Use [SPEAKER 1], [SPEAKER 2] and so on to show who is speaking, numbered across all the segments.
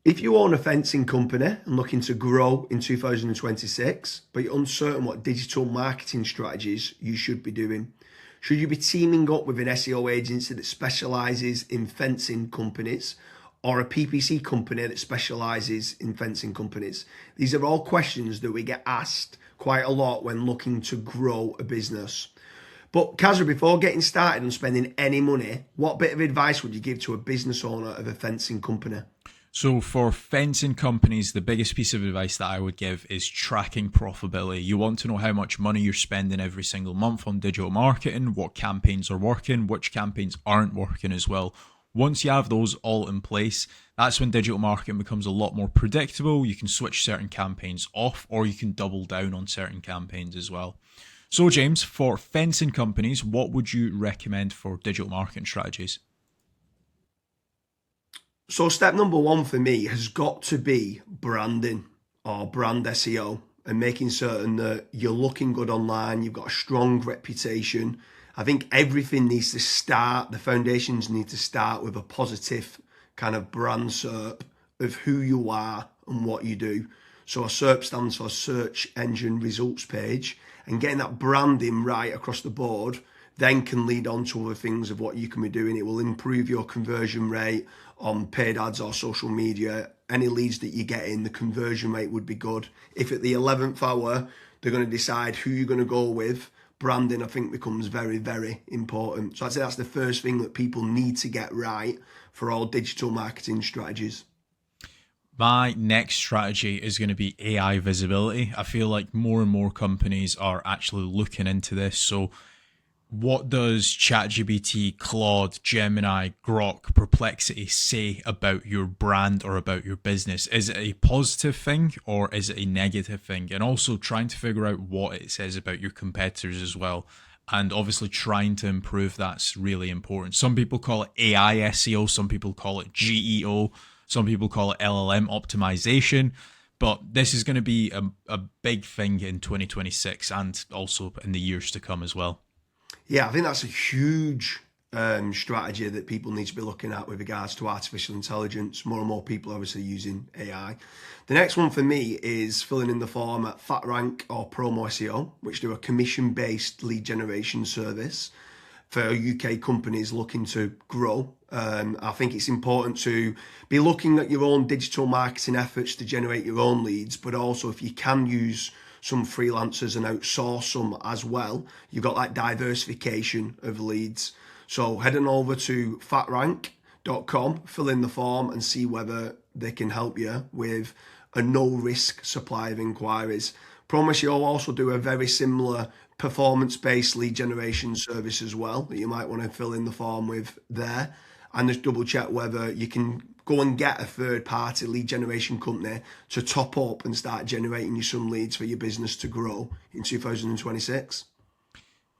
[SPEAKER 1] If you own a fencing company and looking to grow in 2026, but you're uncertain what digital marketing strategies you should be doing, should you be teaming up with an SEO agency that specializes in fencing companies or a PPC company that specializes in fencing companies? These are all questions that we get asked quite a lot when looking to grow a business. But Kasra, before getting started on spending any money, what bit of advice would you give to a business owner of a fencing company?
[SPEAKER 2] So for fencing companies, the biggest piece of advice that I would give is tracking profitability. You want to know how much money you're spending every single month on digital marketing, what campaigns are working, which campaigns aren't working as well. Once you have those all in place, that's when digital marketing becomes a lot more predictable. You can switch certain campaigns off, or you can double down on certain campaigns as well. So James, for fencing companies, what would you recommend for digital marketing strategies?
[SPEAKER 1] So step number one for me has got to be branding or brand SEO and making certain that you're looking good online, you've got a strong reputation. I think everything needs to start, the foundations need to start with a positive kind of brand SERP of who you are and what you do. So a SERP stands for search engine results page, and getting that branding right across the board then can lead on to other things of what you can be doing. It will improve your conversion rate on paid ads or social media. Any leads that you get in, the conversion rate would be good. If at the 11th hour, they're going to decide who you're going to go with, branding, I think, becomes very, very important. So I'd say that's the first thing that people need to get right for all digital marketing strategies.
[SPEAKER 2] My next strategy is going to be AI visibility. I feel like more and more companies are actually looking into this. So what does ChatGPT, Claude, Gemini, Grok, Perplexity say about your brand or about your business? Is it a positive thing or is it a negative thing? And also trying to figure out what it says about your competitors as well. And obviously trying to improve that's really important. Some people call it AI SEO, some people call it GEO, some people call it LLM optimization. But this is going to be a big thing in 2026 and also in the years to come as well.
[SPEAKER 1] Yeah, I think that's a huge strategy that people need to be looking at with regards to artificial intelligence. More and more people are obviously using AI. The next one for me is filling in the form at FatRank or Promo SEO, which do a commission-based lead generation service for UK companies looking to grow. I think it's important to be looking at your own digital marketing efforts to generate your own leads, but also if you can use some freelancers and outsource some as well, you've got that diversification of leads. So head on over to fatrank.com, fill in the form and see whether they can help you with a no risk supply of inquiries. Promise you'll also do a very similar performance-based lead generation service as well that you might want to fill in the form with there, and just double check whether you can go and get a third-party lead generation company to top up and start generating you some leads for your business to grow in 2026.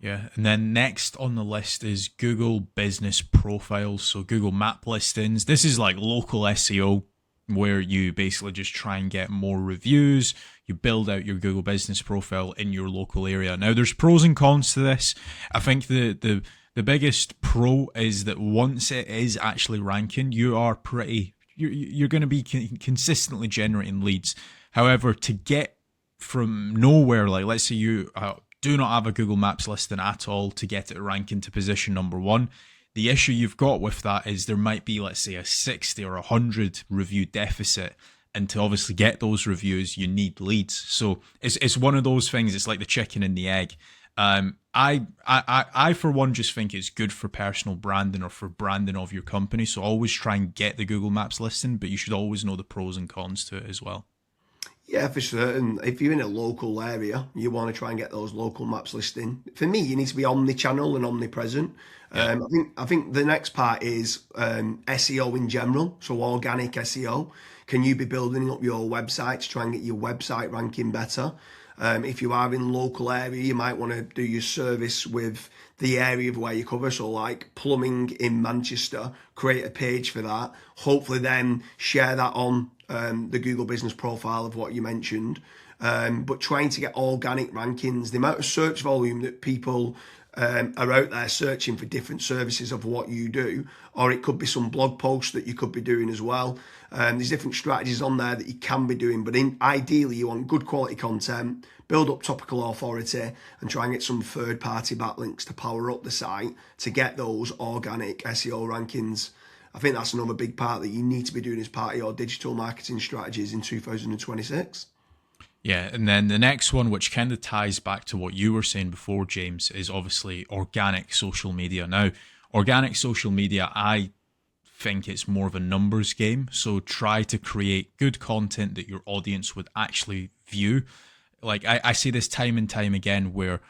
[SPEAKER 2] Yeah, and then next on the list is Google Business Profiles, so Google Map listings. This is like local SEO where you basically just try and get more reviews. You build out your Google Business Profile in your local area. Now, there's pros and cons to this. I think the biggest pro is that once it is actually ranking, you're going to be consistently generating leads. However, to get from nowhere, like let's say you do not have a Google Maps listing at all, to get it ranking to position number one, the issue you've got with that is there might be, let's say, a 60 or 100 review deficit. And to obviously get those reviews, you need leads. So it's one of those things. It's like the chicken and the egg. I for one just think it's good for personal branding or for branding of your company. So always try and get the Google Maps listing, but you should always know the pros and cons to it as well.
[SPEAKER 1] Yeah, for certain. If you're in a local area, you want to try and get those local maps listing. For me, you need to be omni-channel and omnipresent.
[SPEAKER 2] Yeah.
[SPEAKER 1] I think the next part is SEO in general, so organic SEO. Can you be building up your website to try and get your website ranking better? If you are in local area, you might want to do your service with the area of where you cover. So like plumbing in Manchester, create a page for that. Hopefully then share that on the Google business profile of what you mentioned. But trying to get organic rankings, the amount of search volume that people are out there searching for different services of what you do, or it could be some blog posts that you could be doing as well. There's different strategies on there that you can be doing, but ideally you want good quality content, build up topical authority, and try and get some third-party backlinks to power up the site to get those organic SEO rankings. I think that's another big part that you need to be doing as part of your digital marketing strategies in 2026.
[SPEAKER 2] Yeah, and then the next one, which kind of ties back to what you were saying before, James, is obviously organic social media. Now, organic social media, I think it's more of a numbers game. So try to create good content that your audience would actually view. Like I see this time and time again where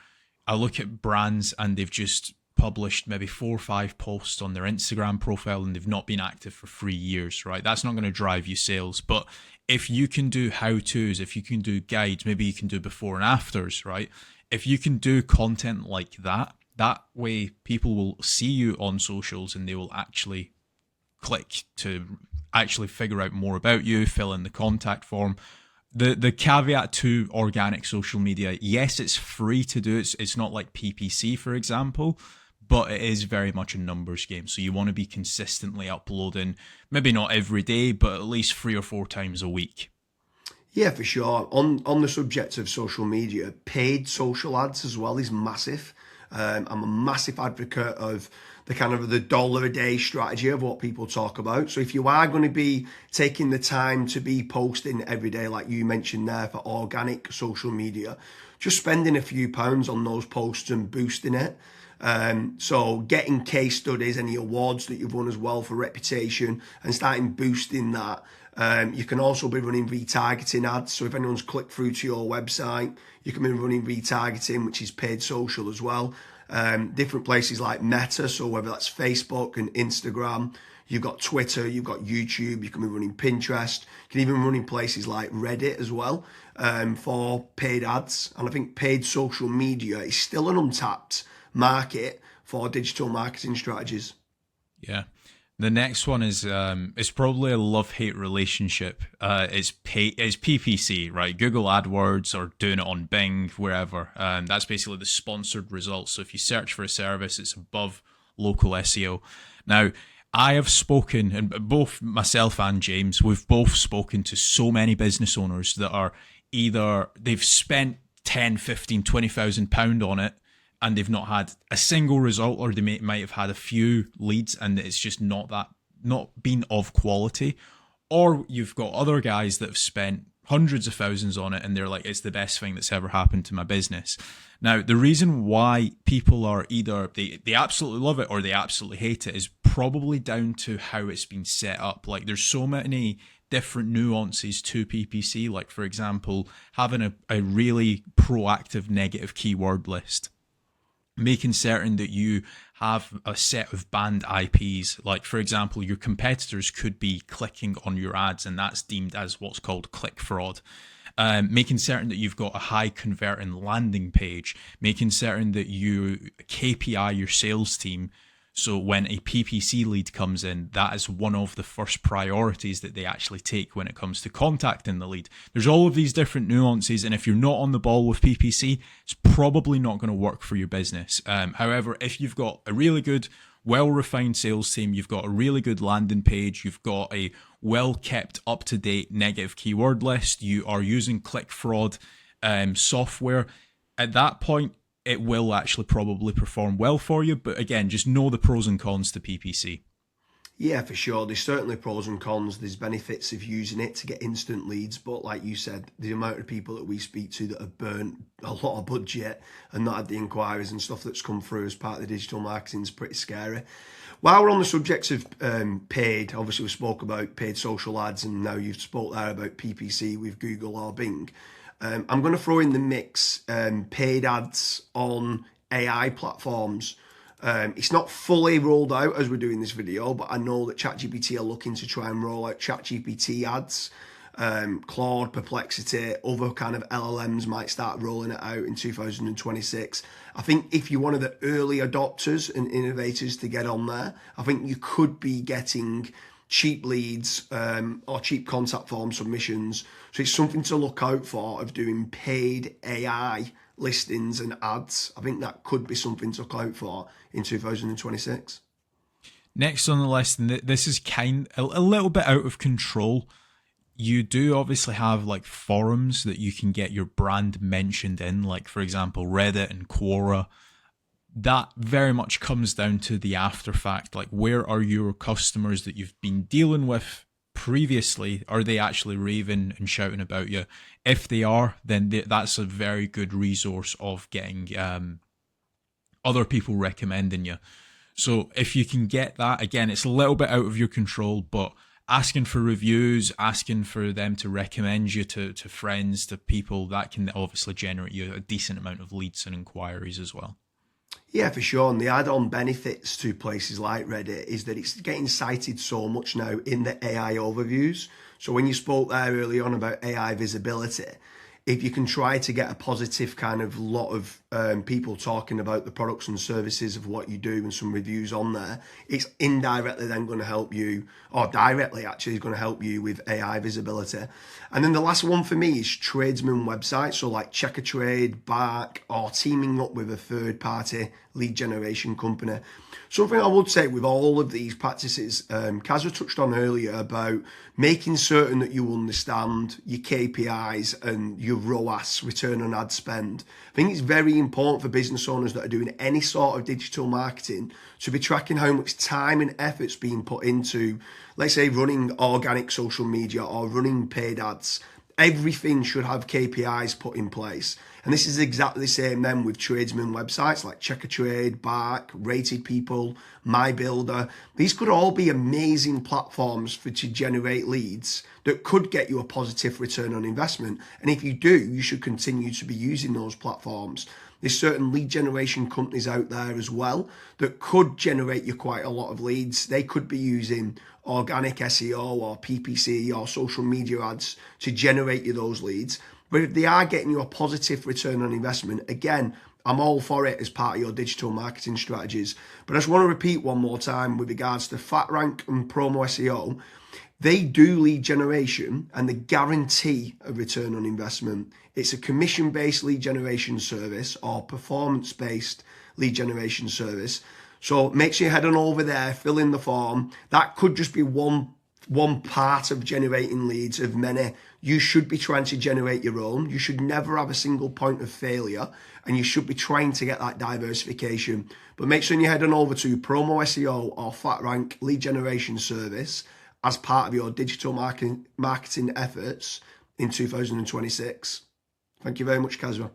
[SPEAKER 2] I look at brands and they've just published maybe 4 or 5 posts on their Instagram profile and they've not been active for 3 years, right? That's not going to drive you sales. But if you can do how-tos, if you can do guides, maybe you can do before and afters, right? If you can do content like that, that way people will see you on socials and they will actually click to actually figure out more about you, fill in the contact form. The caveat to organic social media, yes, it's free to do. It's not like PPC, for example, but it is very much a numbers game. So you want to be consistently uploading, maybe not every day, but at least 3 or 4 times a week.
[SPEAKER 1] Yeah, for sure. On the subject of social media, paid social ads as well is massive. I'm a massive advocate of the kind of the dollar a day strategy of what people talk about. So if you are going to be taking the time to be posting every day, like you mentioned there, for organic social media, just spending a few pounds on those posts and boosting it. So getting case studies, any awards that you've won as well for reputation, and starting boosting that. You can also be running retargeting ads. So if anyone's clicked through to your website, you can be running retargeting, which is paid social as well. Different places like Meta, so whether that's Facebook and Instagram, you've got Twitter, you've got YouTube, you can be running Pinterest, you can even run in places like Reddit as well, for paid ads. And I think paid social media is still an untapped market for digital marketing strategies.
[SPEAKER 2] Yeah. The next one is it's probably a love-hate relationship. It's PPC, right? Google AdWords or doing it on Bing, wherever. That's basically the sponsored results. So if you search for a service, it's above local SEO. Now, I have spoken, and both myself and James, we've both spoken to so many business owners that are either they've spent 10, 15, 20,000 pound on it, and they've not had a single result, or they might have had a few leads and it's just not been of quality. Or you've got other guys that have spent hundreds of thousands on it and they're like, it's the best thing that's ever happened to my business. Now, the reason why people are either they absolutely love it or they absolutely hate it is probably down to how it's been set up. Like there's so many different nuances to PPC, like for example, having a really proactive negative keyword list, making certain that you have a set of banned IPs. Like, for example, your competitors could be clicking on your ads, and that's deemed as what's called click fraud. Making certain that you've got a high converting landing page, making certain that you KPI your sales team. So when a PPC lead comes in, that is one of the first priorities that they actually take when it comes to contacting the lead. There's all of these different nuances, and if you're not on the ball with PPC, it's probably not going to work for your business. However, if you've got a really good, well-refined sales team, you've got a really good landing page, you've got a well-kept, up-to-date negative keyword list, you are using click fraud software, at that point, it will actually probably perform well for you. But again, just know the pros and cons to PPC.
[SPEAKER 1] Yeah, for sure. There's certainly pros and cons. There's benefits of using it to get instant leads. But like you said, the amount of people that we speak to that have burnt a lot of budget and not had the inquiries and stuff that's come through as part of the digital marketing is pretty scary. While we're on the subject of paid, obviously we spoke about paid social ads, and now you've spoke there about PPC with Google or Bing. I'm going to throw in the mix paid ads on AI platforms. It's not fully rolled out as we're doing this video, but I know that ChatGPT are looking to try and roll out ChatGPT ads. Claude, Perplexity, other kind of LLMs might start rolling it out in 2026. I think if you're one of the early adopters and innovators to get on there, I think you could be getting cheap leads or cheap contact form submissions. So it's something to look out for, of doing paid AI listings and ads. I think that could be something to look out for in 2026.
[SPEAKER 2] Next on the list, and this is a little bit out of control. You do obviously have like forums that you can get your brand mentioned in, like for example Reddit and Quora. That very much comes down to the after fact, like where are your customers that you've been dealing with previously? Are they actually raving and shouting about you? If they are, then that's a very good resource of getting other people recommending you. So if you can get that, again, it's a little bit out of your control, but asking for reviews, asking for them to recommend you to friends, to people, that can obviously generate you a decent amount of leads and inquiries as well.
[SPEAKER 1] Yeah, for sure. And the add-on benefits to places like Reddit is that it's getting cited so much now in the AI overviews. So when you spoke there early on about AI visibility, if you can try to get a positive kind of lot of people talking about the products and services of what you do and some reviews on there, it's indirectly then going to help you, or directly actually is going to help you with AI visibility. And then the last one for me is tradesman websites, so like Check a Trade, Bark, or teaming up with a third party lead generation company. Something I would say with all of these practices, Kasra touched on earlier about making certain that you understand your KPIs and your ROAS, return on ad spend. I think it's very important for business owners that are doing any sort of digital marketing to be tracking how much time and effort's being put into, let's say, running organic social media or running paid ads. Everything should have KPIs put in place. And this is exactly the same then with tradesman websites like Check a Trade, Bark, Rated People, My Builder. These could all be amazing platforms to generate leads that could get you a positive return on investment. And if you do, you should continue to be using those platforms. There's certain lead generation companies out there as well that could generate you quite a lot of leads. They could be using organic SEO or PPC or social media ads to generate you those leads. But if they are getting you a positive return on investment, again, I'm all for it as part of your digital marketing strategies. But I just want to repeat one more time with regards to FatRank and Promo SEO. They do lead generation and they guarantee a return on investment. It's a commission-based lead generation service or performance-based lead generation service. So make sure you head on over there, fill in the form. That could just be one part of generating leads of many. You should be trying to generate your own. You should never have a single point of failure, and you should be trying to get that diversification. But make sure you head on over to Promo SEO or FatRank lead generation service as part of your digital marketing efforts in 2026. Thank you very much, Kasra.